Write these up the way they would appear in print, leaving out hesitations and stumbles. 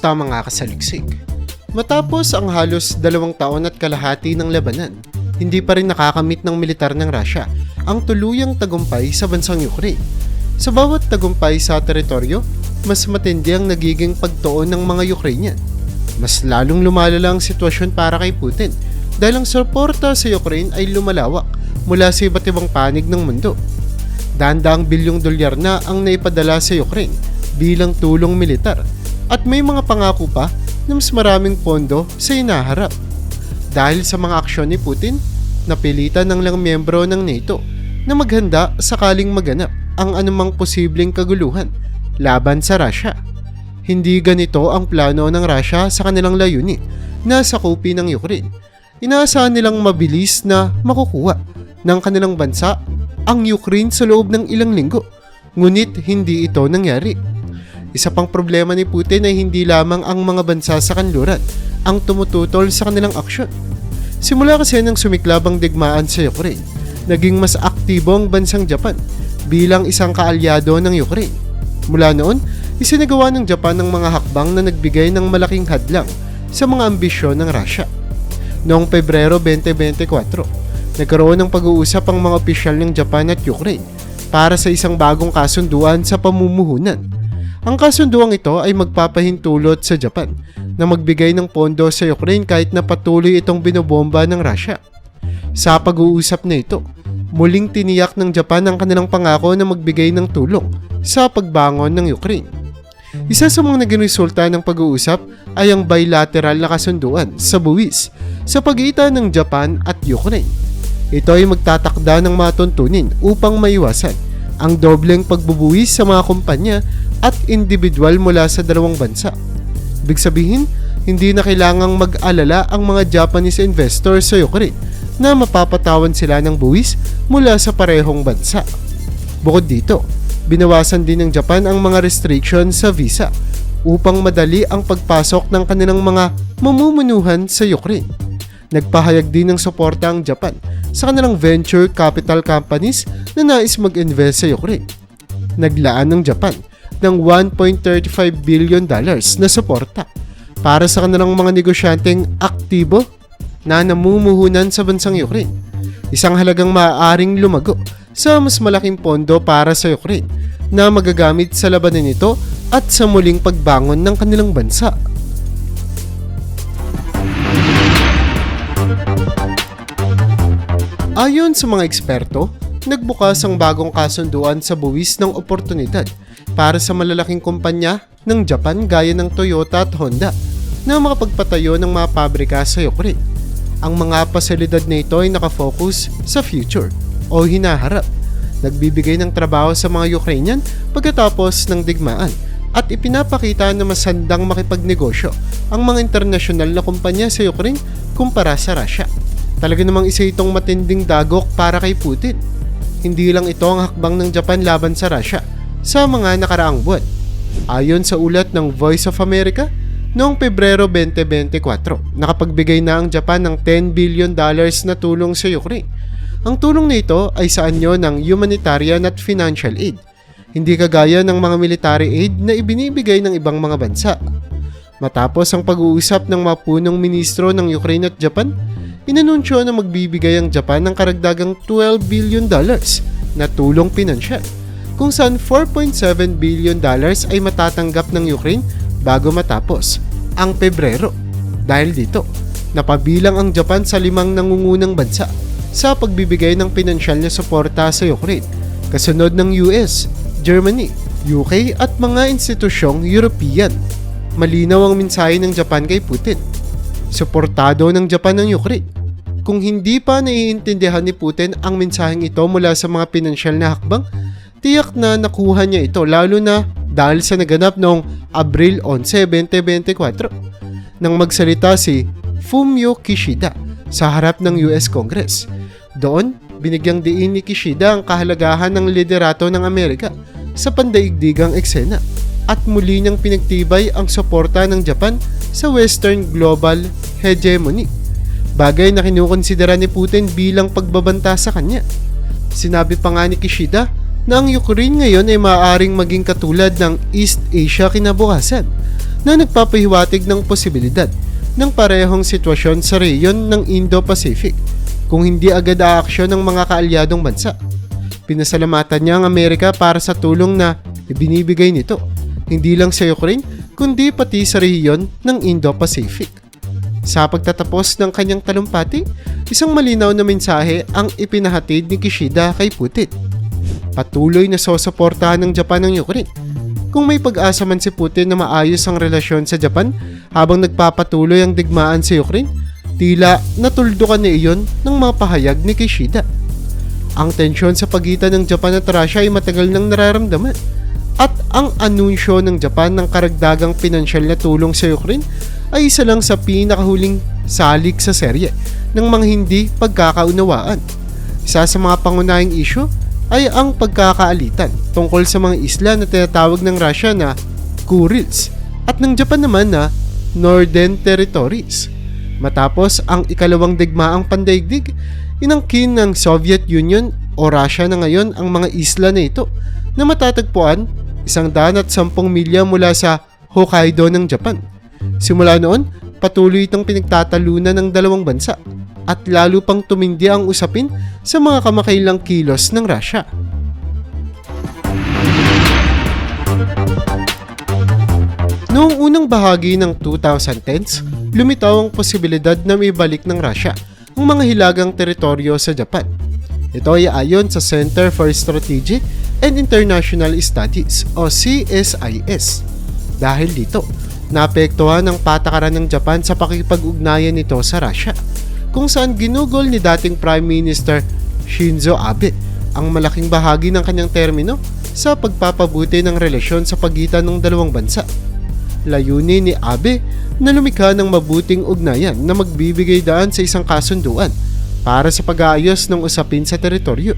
tamang kakasaliksik. Matapos ang halos 2 taon at kalahati ng labanan, hindi pa rin nakakamit ng militar ng Russia ang tuluyang tagumpay sa bansang Ukraine. Sa bawat tagumpay sa teritoryo, mas matindi ang nagiging pagtuon ng mga Ukrainian. Mas lalong lumalala ang sitwasyon para kay Putin dahil ang suporta sa Ukraine ay lumalawak mula sa iba't ibang panig ng mundo. Daang-daang bilyong dolyar na ang naipadala sa Ukraine bilang tulong militar at may mga pangako pa na mas maraming pondo sa inaharap. Dahil sa mga aksyon ni Putin, napilitan ng ilang miyembro ng NATO na maghanda sakaling maganap ang anumang posibleng kaguluhan laban sa Russia. Hindi ganito ang plano ng Russia sa kanilang layunin na sakupin ng Ukraine. Inaasahan nilang mabilis na makukuha ng kanilang bansa ang Ukraine sa loob ng ilang linggo, ngunit hindi ito nangyari. Isa pang problema ni Putin ay hindi lamang ang mga bansa sa kanluran ang tumututol sa kanilang aksyon. Simula kasi nang sumiklab ang digmaan sa Ukraine, naging mas aktibo ang bansang Japan bilang isang kaalyado ng Ukraine. Mula noon, isinagawa ng Japan ang mga hakbang na nagbigay ng malaking hadlang sa mga ambisyon ng Russia. Noong Pebrero 2024, nagkaroon ng pag-uusap ang mga opisyal ng Japan at Ukraine para sa isang bagong kasunduan sa pamumuhunan. Ang kasunduang ito ay magpapahintulot sa Japan na magbigay ng pondo sa Ukraine kahit na patuloy itong binobomba ng Russia. Sa pag-uusap na ito, muling tiniyak ng Japan ang kanilang pangako na magbigay ng tulong sa pagbangon ng Ukraine. Isa sa mga naging resulta ng pag-uusap ay ang bilateral na kasunduan sa buwis sa pagitan ng Japan at Ukraine. Ito ay magtatakda ng mga tuntunin upang maiwasan ang dobleng pagbubuwis sa mga kumpanya at individual mula sa dalawang bansa. Ibig sabihin, hindi na kailangang mag-alala ang mga Japanese investors sa Ukraine na mapapatawan sila ng buwis mula sa parehong bansa. Bukod dito, binawasan din ng Japan ang mga restrictions sa visa upang madali ang pagpasok ng kanilang mga mamumunuhan sa Ukraine. Nagpahayag din ng suporta ang Japan sa kanilang venture capital companies na nais mag-invest sa Ukraine. Naglaan ng Japan ng $1.35 billion na suporta para sa kanilang mga negosyanteng aktibo na namumuhunan sa bansang Ukraine. Isang halagang maaaring lumago sa mas malaking pondo para sa Ukraine na magagamit sa labanan nito at sa muling pagbangon ng kanilang bansa. Ayon sa mga eksperto, nagbukas ang bagong kasunduan sa buwis ng oportunidad para sa malalaking kumpanya ng Japan gaya ng Toyota at Honda na makapagpatayo ng mga pabrika sa Ukraine. Ang mga pasilidad na ito ay nakafocus sa future o hinaharap. Nagbibigay ng trabaho sa mga Ukrainian pagkatapos ng digmaan at ipinapakita na mas handang makipagnegosyo ang mga internasyonal na kumpanya sa Ukraine kumpara sa Russia. Talaga namang isa itong matinding dagok para kay Putin. Hindi lang ito ang hakbang ng Japan laban sa Russia sa mga nakaraang buwan. Ayon sa ulat ng Voice of America, noong Pebrero 2024, nakapagbigay na ang Japan ng $10 billion na tulong sa Ukraine. Ang tulong na ito ay sa anyo ng humanitarian at financial aid, hindi kagaya ng mga military aid na ibinibigay ng ibang mga bansa. Matapos ang pag-uusap ng mga punong ministro ng Ukraine at Japan, inanunsyo na magbibigay ang Japan ng karagdagang $12 billion na tulong pinansyal, kung saan $4.7 billion ay matatanggap ng Ukraine bago matapos ang Pebrero. Dahil dito, napabilang ang Japan sa 5 nangungunang bansa sa pagbibigay ng pinansyal na suporta sa Ukraine, kasunod ng US, Germany, UK at mga institusyong European. Malinaw ang mensahe ng Japan kay Putin. Suportado ng Japan ng Ukraine. Kung hindi pa naiintindihan ni Putin ang mensaheng ito mula sa mga pinansyal na hakbang, tiyak na nakuha niya ito lalo na dahil sa naganap noong Abril 11, 2024 nang magsalita si Fumio Kishida sa harap ng US Congress. Doon, binigyang diin ni Kishida ang kahalagahan ng liderato ng Amerika sa pandaigdigang eksena at muli niyang pinagtibay ang suporta ng Japan sa Western global hegemony, bagay na kinukonsidera ni Putin bilang pagbabanta sa kanya. Sinabi pa nga ni Kishida na ang Ukraine ngayon ay maaaring maging katulad ng East Asia kinabukasan, na nagpapahiwatig ng posibilidad ng parehong sitwasyon sa rehiyon ng Indo-Pacific kung hindi agad aaksyon ng mga kaalyadong bansa. Pinasalamatan niya ang Amerika para sa tulong na ibinibigay nito, hindi lang sa Ukraine kundi pati sa rehiyon ng Indo-Pacific. Sa pagtatapos ng kanyang talumpati, isang malinaw na mensahe ang ipinahatid ni Kishida kay Putin. Patuloy na susuportahan ng Japan ang Ukraine. Kung may pag-asa man si Putin na maayos ang relasyon sa Japan habang nagpapatuloy ang digmaan sa Ukraine, tila natuldukan na iyon ng mga pahayag ni Kishida. Ang tensyon sa pagitan ng Japan at Russia ay matagal nang nararamdaman, at ang anunsyo ng Japan ng karagdagang pinansyal na tulong sa Ukraine ay isa lang sa pinakahuling salik sa serye ng mga hindi pagkakaunawaan. Isa sa mga pangunahing isyu ay ang pagkakaalitan tungkol sa mga isla na tinatawag ng Russia na Kurils at ng Japan naman na Northern Territories. Matapos ang ikalawang digmaang pandaigdig, inangkin ng Soviet Union o Russia na ngayon ang mga isla na ito na matatagpuan 110 milya mula sa Hokkaido ng Japan. Simula noon, patuloy itong pinagtatalunan ng dalawang bansa at lalo pang tumindi ang usapin sa mga kamakailang kilos ng Russia. Noong unang bahagi ng 2010s, lumitaw ang posibilidad na may balik ng Russia ang mga hilagang teritoryo sa Japan. Ito ay ayon sa Center for Strategic and International Studies o CSIS. Dahil dito, naapektuhan ang patakaran ng Japan sa pakikipag-ugnayan nito sa Russia, kung saan ginugol ni dating Prime Minister Shinzo Abe ang malaking bahagi ng kanyang termino sa pagpapabuti ng relasyon sa pagitan ng dalawang bansa. Layunin ni Abe na lumikha ng mabuting ugnayan na magbibigay daan sa isang kasunduan para sa pag-aayos ng usapin sa teritoryo.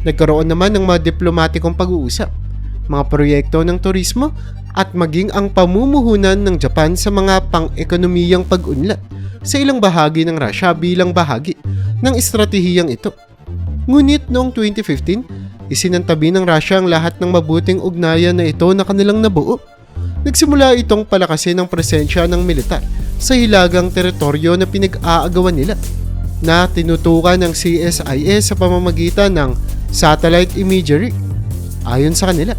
Nagkaroon naman ng mga diplomatikong pag-uusap, mga proyekto ng turismo at maging ang pamumuhunan ng Japan sa mga pang-ekonomiyang pag-unlad sa ilang bahagi ng Russia bilang bahagi ng estratehiyang ito. Ngunit noong 2015, isinantabi ng Russia ang lahat ng mabuting ugnayan na ito na kanilang nabuo. Nagsimula itong palakasin ang presensya ng militar sa hilagang teritoryo na pinag-aagawan nila, na tinutukan ng CSIS sa pamamagitan ng satellite imagery. Ayon sa kanila,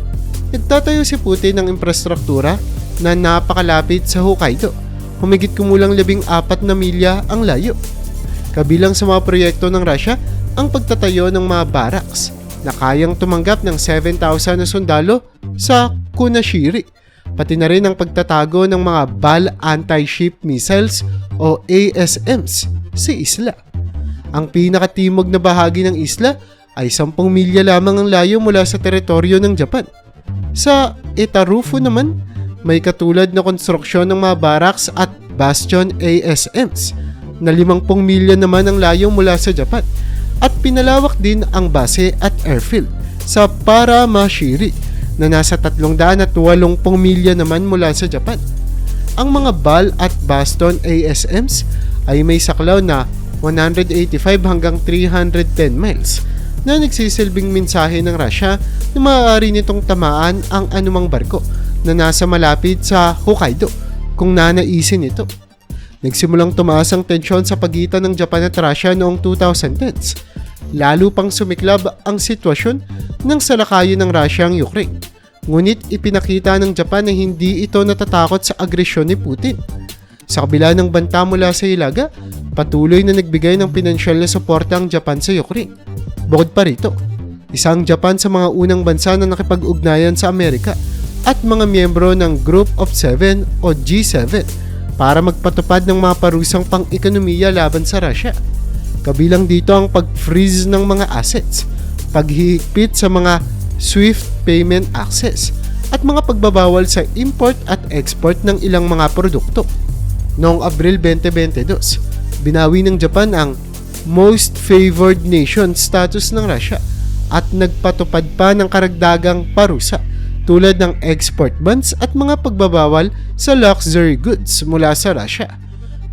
nagtatayo si Putin ng infrastruktura na napakalapit sa Hokkaido, humigit kumulang 14 na milya ang layo. Kabilang sa mga proyekto ng Russia ang pagtatayo ng mga barracks na kayang tumanggap ng 7,000 na sundalo sa Kunashiri, pati na rin ang pagtatago ng mga BAL anti-ship missiles o ASMs sa isla. Ang pinakatimog na bahagi ng isla ay 10 milya lamang ang layo mula sa teritoryo ng Japan. Sa Itarufu naman, may katulad na konstruksyon ng mga barracks at bastion ASMs na 50 milya naman ang layo mula sa Japan, at pinalawak din ang base at airfield sa Paramashiri na nasa 380 milya naman mula sa Japan. Ang mga BAL at bastion ASMs ay may saklaw na 185 hanggang 310 miles na nagsisilbing mensahe ng Russia na maaari nitong tamaan ang anumang barko na nasa malapit sa Hokkaido kung nanaisin ito. Nagsimulang tumaas ang tensyon sa pagitan ng Japan at Russia noong 2010s. Lalo pang sumiklab ang sitwasyon ng salakayin ng Russia ang Ukraine. Ngunit ipinakita ng Japan na hindi ito natatakot sa agresyon ni Putin. Sa kabila ng banta mula sa Hilaga, patuloy na nagbigay ng pinansyal na suporta ang Japan sa Ukraine. Bukod pa rito, isang Japan sa mga unang bansa na nakipag-ugnayan sa Amerika at mga miyembro ng Group of Seven o G7 para magpatupad ng mga parusang pang-ekonomiya laban sa Russia. Kabilang dito ang pag-freeze ng mga assets, paghihigpit sa mga SWIFT payment access, at mga pagbabawal sa import at export ng ilang mga produkto. Noong Abril 2022, binawi ng Japan ang Most Favored Nation status ng Russia at nagpatupad pa ng karagdagang parusa tulad ng export bans at mga pagbabawal sa luxury goods mula sa Russia.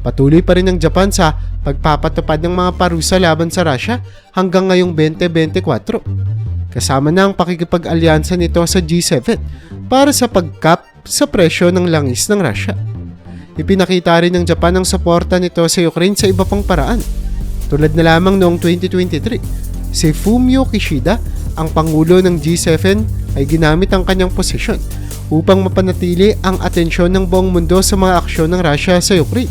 Patuloy pa rin ang Japan sa pagpapatupad ng mga parusa laban sa Russia hanggang ngayong 2024. Kasama na ang pakikipag-alyansa nito sa G7 para sa pagkap sa presyo ng langis ng Russia. Ipinakita rin ng Japan ang suporta nito sa Ukraine sa iba pang paraan. Tulad na lamang noong 2023, si Fumio Kishida, ang Pangulo ng G7, ay ginamit ang kanyang posisyon upang mapanatili ang atensyon ng buong mundo sa mga aksyon ng Russia sa Ukraine.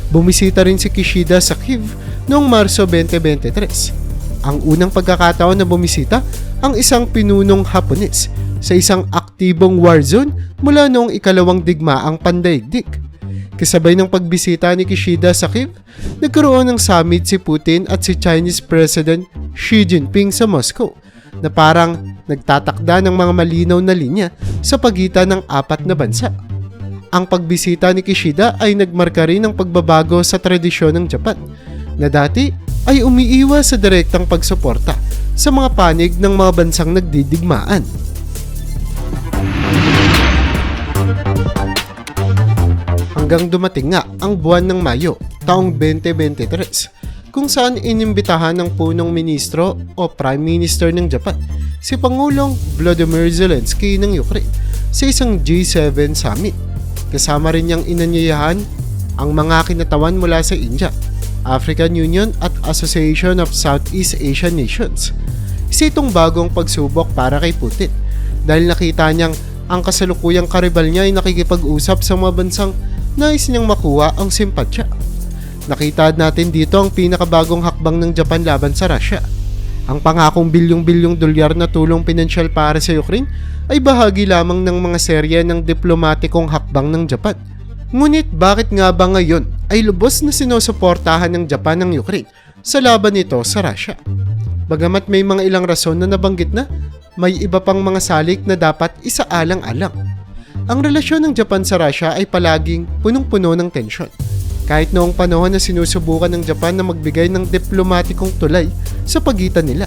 Bumisita rin si Kishida sa Kyiv noong Marso 2023. Ang unang pagkakataon na bumisita ang isang pinunong Hapones sa isang aktibong war zone mula noong ikalawang digmaang pandaigdig. Kasabay ng pagbisita ni Kishida sa Kyiv, nagkaroon ng summit si Putin at si Chinese President Xi Jinping sa Moscow na parang nagtatakda ng mga malinaw na linya sa pagitan ng apat na bansa. Ang pagbisita ni Kishida ay nagmarka rin ng pagbabago sa tradisyon ng Japan na dati ay umiiwas sa direktang pagsuporta sa mga panig ng mga bansang nagdidigmaan. Hanggang dumating nga ang buwan ng Mayo taong 2023 kung saan inimbitahan ng punong ministro o Prime Minister ng Japan si Pangulong Volodymyr Zelensky ng Ukraine sa isang G7 summit. Kasama rin niyang inanyayahan ang mga kinatawan mula sa India, African Union at Association of Southeast Asian Nations. Isa itong bagong pagsubok para kay Putin dahil nakita niyang ang kasalukuyang karibal niya ay nakikipag-usap sa mga bansang nais niyang makuha ang simpatsya. Nakita natin dito ang pinakabagong hakbang ng Japan laban sa Russia. Ang pangakong bilyong-bilyong dolyar na tulong pinansyal para sa Ukraine ay bahagi lamang ng mga serye ng diplomatikong hakbang ng Japan. Ngunit bakit nga ba ngayon ay lubos na sinusuportahan ng Japan ang Ukraine sa laban nito sa Russia? Bagamat may mga ilang rason na nabanggit na, may iba pang mga salik na dapat isaalang-alang. Ang relasyon ng Japan sa Russia ay palaging punong-puno ng tensyon. Kahit noong panahon na sinusubukan ng Japan na magbigay ng diplomatikong tulay sa pagitan nila.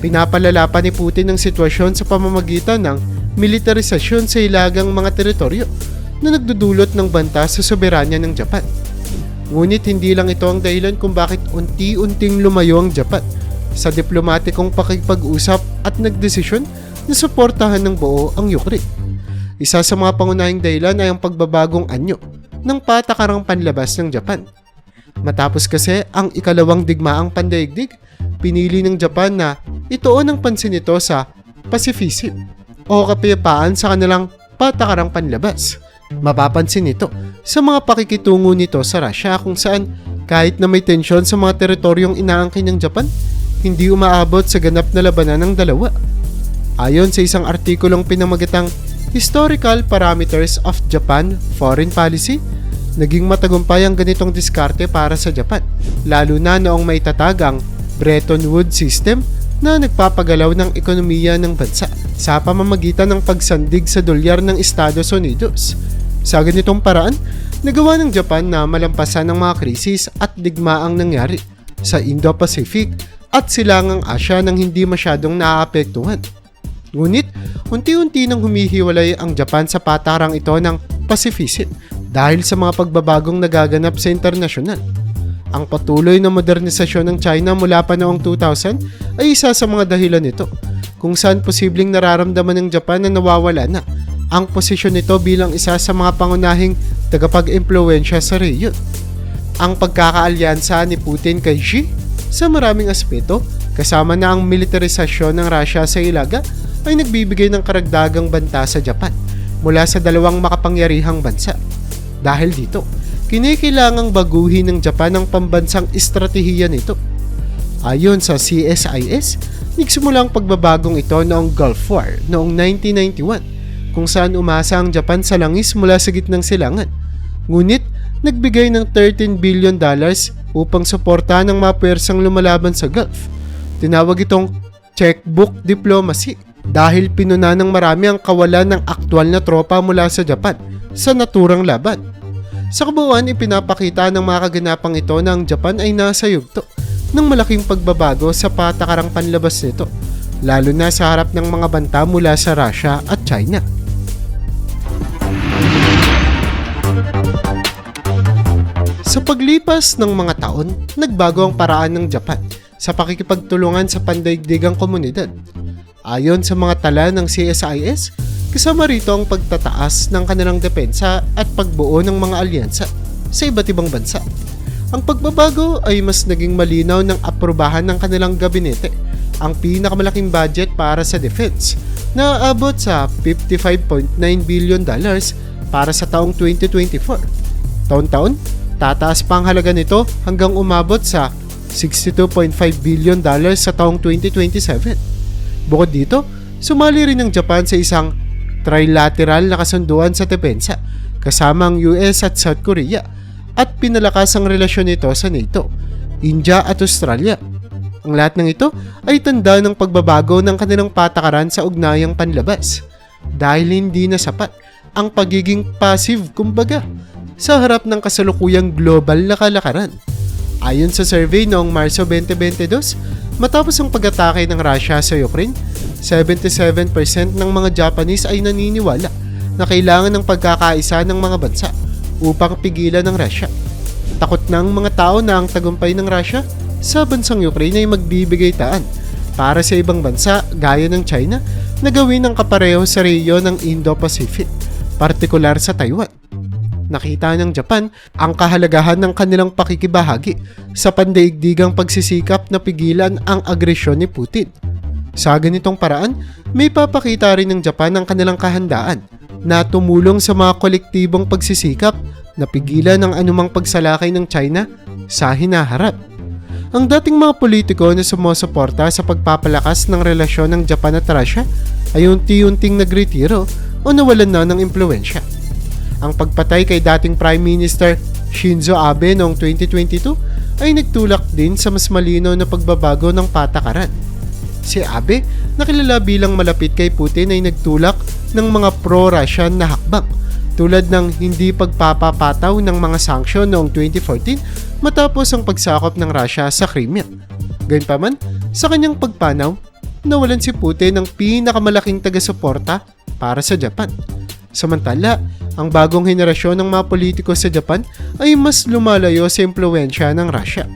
Pinapalala pa ni Putin ang sitwasyon sa pamamagitan ng militarisasyon sa ilagang mga teritoryo na nagdudulot ng banta sa soberanya ng Japan. Ngunit hindi lang ito ang dahilan kung bakit unti-unting lumayo ang Japan sa diplomatikong pakikipag-usap at nagdesisyon na suportahan ng buo ang Ukraine. Isa sa mga pangunahing dahilan ay ang pagbabagong anyo ng patakarang panlabas ng Japan. Matapos kasi ang ikalawang digmaang pandaigdig, pinili ng Japan na ituon ang pansin nito sa pacifism o kapayapaan sa kanilang patakarang panlabas. Mapapansin ito sa mga pakikitungo nito sa Russia kung saan kahit na may tensyon sa mga teritoryong inaangkin ng Japan, hindi umaabot sa ganap na labanan ng dalawa. Ayon sa isang artikulong pinamagatang Historical Parameters of Japan Foreign Policy, naging matagumpay ang ganitong diskarte para sa Japan, lalo na noong maitatag ang Bretton Woods system na nagpapagalaw ng ekonomiya ng bansa sa pamamagitan ng pagsandig sa dolyar ng Estados Unidos. Sa ganitong paraan, nagawa ng Japan na malampasan ng mga krisis at digmaang nangyari sa Indo-Pacific at silangang Asya nang hindi masyadong naaapektuhan. Ngunit, unti-unti nang humihiwalay ang Japan sa patarang ito ng pacifism dahil sa mga pagbabagong nagaganap sa internasyonal. Ang patuloy na modernisasyon ng China mula pa noong 2000 ay isa sa mga dahilan nito, kung saan posibleng nararamdaman ng Japan na nawawala na ang posisyon nito bilang isa sa mga pangunahing tagapag-impluwensya sa rehiyon. Ang pagkakaalyansa ni Putin kay Xi sa maraming aspeto, kasama na ang militarisasyon ng Russia sa ilaga, ay nagbibigay ng karagdagang banta sa Japan mula sa dalawang makapangyarihang bansa. Dahil dito, kinikailangang baguhin ng Japan ang pambansang estratehiya nito. Ayon sa CSIS, nagsimula ang pagbabagong ito noong Gulf War noong 1991, kung saan umasa ang Japan sa langis mula sa gitnang silangan. Ngunit, nagbigay ng $13 billion upang suportahan ang mga puwersang lumalaban sa Gulf. Tinawag itong checkbook diplomacy dahil pinuna ng marami ang kawalan ng aktwal na tropa mula sa Japan sa naturang laban. Sa kabuuan, ipinapakita ng mga kaganapang ito na ang Japan ay nasa yugto ng malaking pagbabago sa patakarang panlabas nito, lalo na sa harap ng mga banta mula sa Russia at China. Sa paglipas ng mga taon, nagbago ang paraan ng Japan sa pakikipagtulungan sa pandaigdigang komunidad. Ayon sa mga tala ng CSIS, Kasama rito ang pagtataas ng kanilang depensa at pagbuo ng mga alyansa sa iba't ibang bansa. Ang pagbabago ay mas naging malinaw ng aprubahan ng kanilang gabinete ang pinakamalaking budget para sa defense na aabot sa $55.9 billion para sa taong 2024. Taon-taon, tataas pa ang halaga nito hanggang umabot sa $62.5 billion sa taong 2027. Bukod dito, sumali rin ang Japan sa isang trilateral na kasunduan sa depensa kasama ang US at South Korea at pinalakas ang relasyon nito sa NATO, India at Australia. Ang lahat ng ito ay tanda ng pagbabago ng kanilang patakaran sa ugnayang panlabas dahil hindi na sapat ang pagiging passive kumbaga sa harap ng kasalukuyang global na kalakaran. Ayon sa survey noong Marso 2022, matapos ang pag-atake ng Russia sa Ukraine, 77% ng mga Japanese ay naniniwala na kailangan ng pagkakaisa ng mga bansa upang pigilan ng Russia. Takot na ang mga tao na ang tagumpay ng Russia sa bansang Ukraine ay magbibigay taan para sa ibang bansa gaya ng China na gawin ang kapareho sa rehiyon ng Indo-Pacific, partikular sa Taiwan. Nakita ng Japan ang kahalagahan ng kanilang pakikibahagi sa pandaigdigang pagsisikap na pigilan ang agresyon ni Putin. Sa ganitong paraan, may papakita rin ng Japan ang kanilang kahandaan na tumulong sa mga kolektibong pagsisikap na pigilan ang anumang pagsalakay ng China sa hinaharap. Ang dating mga politiko na sumusuporta sa pagpapalakas ng relasyon ng Japan at Russia ay unti-unting nagretiro o nawalan na ng impluwensya. Ang pagpatay kay dating Prime Minister Shinzo Abe noong 2022 ay nagtulak din sa mas malinaw na pagbabago ng patakaran. Si Abe, na kilala bilang malapit kay Putin, ay nagtulak ng mga pro-Russian na hakbang tulad ng hindi pagpapapataw ng mga sanksyon noong 2014 matapos ang pagsakop ng Russia sa Crimea. Gayunpaman, sa kanyang pagpanaw, nawalan si Putin ng pinakamalaking taga-suporta para sa Japan. Samantala, ang bagong henerasyon ng mga politiko sa Japan ay mas lumalayo sa impluwensya ng Russia.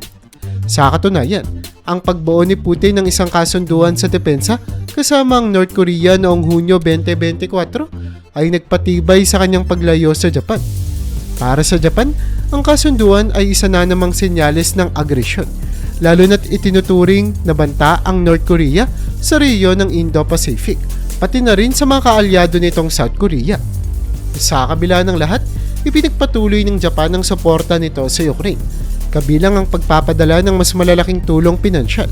Sa katunayan, ang pagbuo ni Putin ng isang kasunduan sa depensa kasama ang North Korea noong Hunyo 2024 ay nagpatibay sa kanyang paglayo sa Japan. Para sa Japan, ang kasunduan ay isa na namang senyales ng agresyon, lalo na't itinuturing na banta ang North Korea sa rehiyon ng Indo-Pacific, pati na rin sa mga kaalyado nitong South Korea. Sa kabila ng lahat, ipinagpatuloy ng Japan ang suporta nito sa Ukraine, kabilang ang pagpapadala ng mas malalaking tulong pinansyal.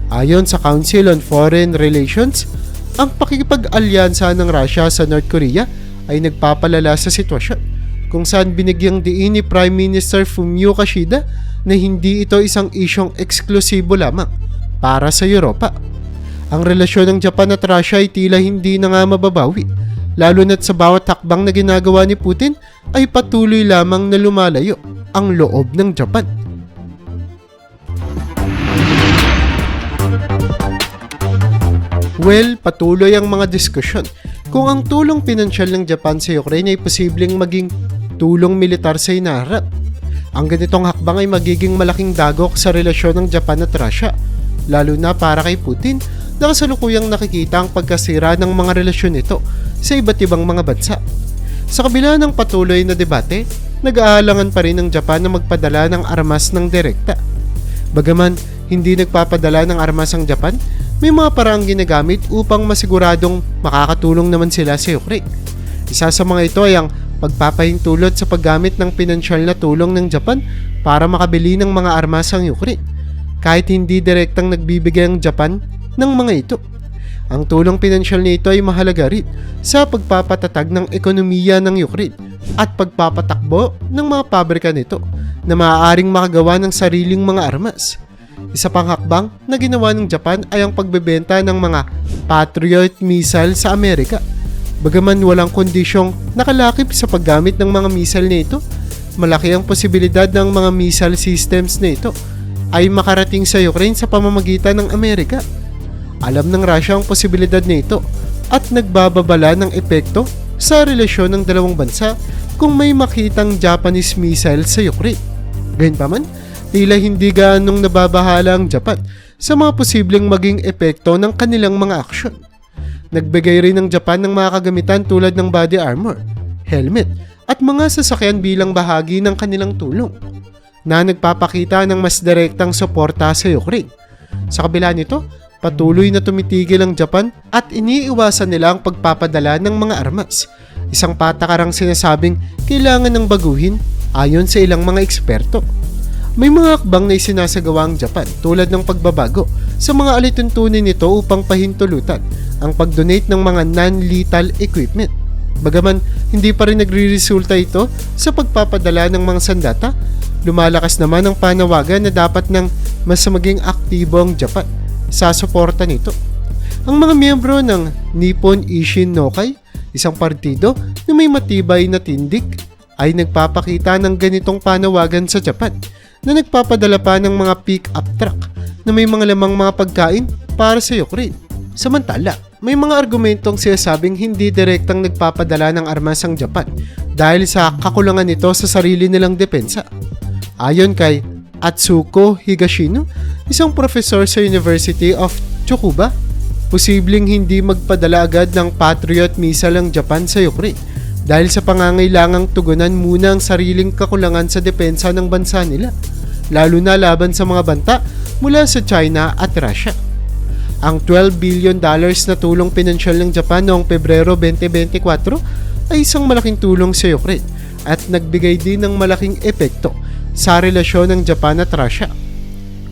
Ayon sa Council on Foreign Relations, ang pakikipag-alyansa ng Russia sa North Korea ay nagpapalala sa sitwasyon, kung saan binigyang diin ni Prime Minister Fumio Kishida na hindi ito isang isyong eksklusibo lamang para sa Europa. Ang relasyon ng Japan at Russia ay tila hindi na nga mababawi, lalo na't sa bawat hakbang na ginagawa ni Putin ay patuloy lamang na lumalayo ang loob ng Japan. Well, patuloy ang mga diskusyon kung ang tulong pinansyal ng Japan sa Ukraine ay posibleng maging tulong militar sa hinaharap. Ang ganitong hakbang ay magiging malaking dagok sa relasyon ng Japan at Russia, lalo na para kay Putin na kasalukuyang nakikita ang pagkasira ng mga relasyon nito sa iba't ibang mga bansa. Sa kabila ng patuloy na debate, nag-aalangan pa rin ang Japan na magpadala ng armas ng direkta. Bagaman hindi nagpapadala ng armas ang Japan, may mga paraang ginagamit upang masiguradong makakatulong naman sila sa Ukraine. Isa sa mga ito ay ang pagpapahintulot sa paggamit ng pinansyal na tulong ng Japan para makabili ng mga armas ang Ukraine, kahit hindi direktang nagbibigay ang Japan ng mga ito. Ang tulong pinansyal nito ay mahalaga rin sa pagpapatatag ng ekonomiya ng Ukraine at pagpapatakbo ng mga pabrika nito na maaaring makagawa ng sariling mga armas. Isa pang hakbang na ginawa ng Japan ay ang pagbebenta ng mga Patriot missile sa Amerika. Bagaman walang kondisyong nakalakip sa paggamit ng mga missile nito, malaki ang posibilidad ng mga missile systems nito ay makarating sa Ukraine sa pamamagitan ng Amerika. Alam ng Russia ang posibilidad nito at nagbababala ng epekto sa relasyon ng dalawang bansa kung may makitang Japanese missile sa Ukraine. Gayunpaman, tila hindi gaanong nababahala ang Japan sa mga posibleng maging epekto ng kanilang mga aksyon. Nagbigay rin ng Japan ng mga kagamitan tulad ng body armor, helmet, at mga sasakyan bilang bahagi ng kanilang tulong na nagpapakita ng mas direktang suporta sa Ukraine. Sa kabila nito, patuloy na tumitigil ang Japan at iniiwasan nila ang pagpapadala ng mga armas. Isang patakarang sinasabing kailangan ng baguhin ayon sa ilang mga eksperto. May mga akbang na isinasagawa ang Japan tulad ng pagbabago sa mga alituntunin nito upang pahintulutan ang pag-donate ng mga non-lethal equipment. Bagaman hindi pa rin nagre-resulta ito sa pagpapadala ng mga sandata, lumalakas naman ang panawagan na dapat ng mas maging aktibo ang Japan sa suporta nito. Ang mga miyembro ng Nippon Ishin Nokai, isang partido na may matibay na tindig, ay nagpapakita ng ganitong panawagan sa Japan na nagpapadala pa ng mga pick-up truck na may mga lamang mga pagkain para sa Ukraine. Samantala, may mga argumentong sinasabing hindi direktang nagpapadala ng armas ang Japan dahil sa kakulangan nito sa sarili nilang depensa. Ayon kay Atsuko Higashino, isang profesor sa University of Tsukuba, posibleng hindi magpadala agad ng Patriot missile ang Japan sa Ukraine dahil sa pangangailangang tugunan muna ang sariling kakulangan sa depensa ng bansa nila, lalo na laban sa mga banta mula sa China at Russia. Ang $12 billion na tulong pinansyal ng Japan noong Pebrero 2024 ay isang malaking tulong sa Ukraine at nagbigay din ng malaking epekto sa relasyon ng Japan at Russia.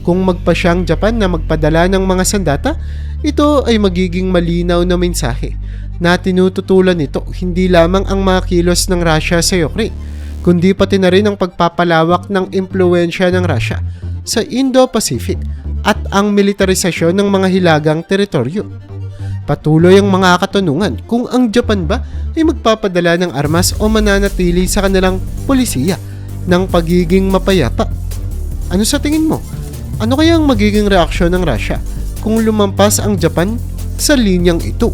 Kung magpasya ang Japan na magpadala ng mga sandata, ito ay magiging malinaw na mensahe na tinututulan nito hindi lamang ang mga kilos ng Russia sa Ukraine, kundi pati na rin ang pagpapalawak ng impluwensya ng Russia sa Indo-Pacific at ang militarisasyon ng mga hilagang teritoryo. Patuloy ang mga katanungan kung ang Japan ba ay magpapadala ng armas o mananatili sa kanilang polisiya ng pagiging mapayapa. Ano sa tingin mo? Ano kaya ang magiging reaksyon ng Russia kung lumampas ang Japan sa linyang ito?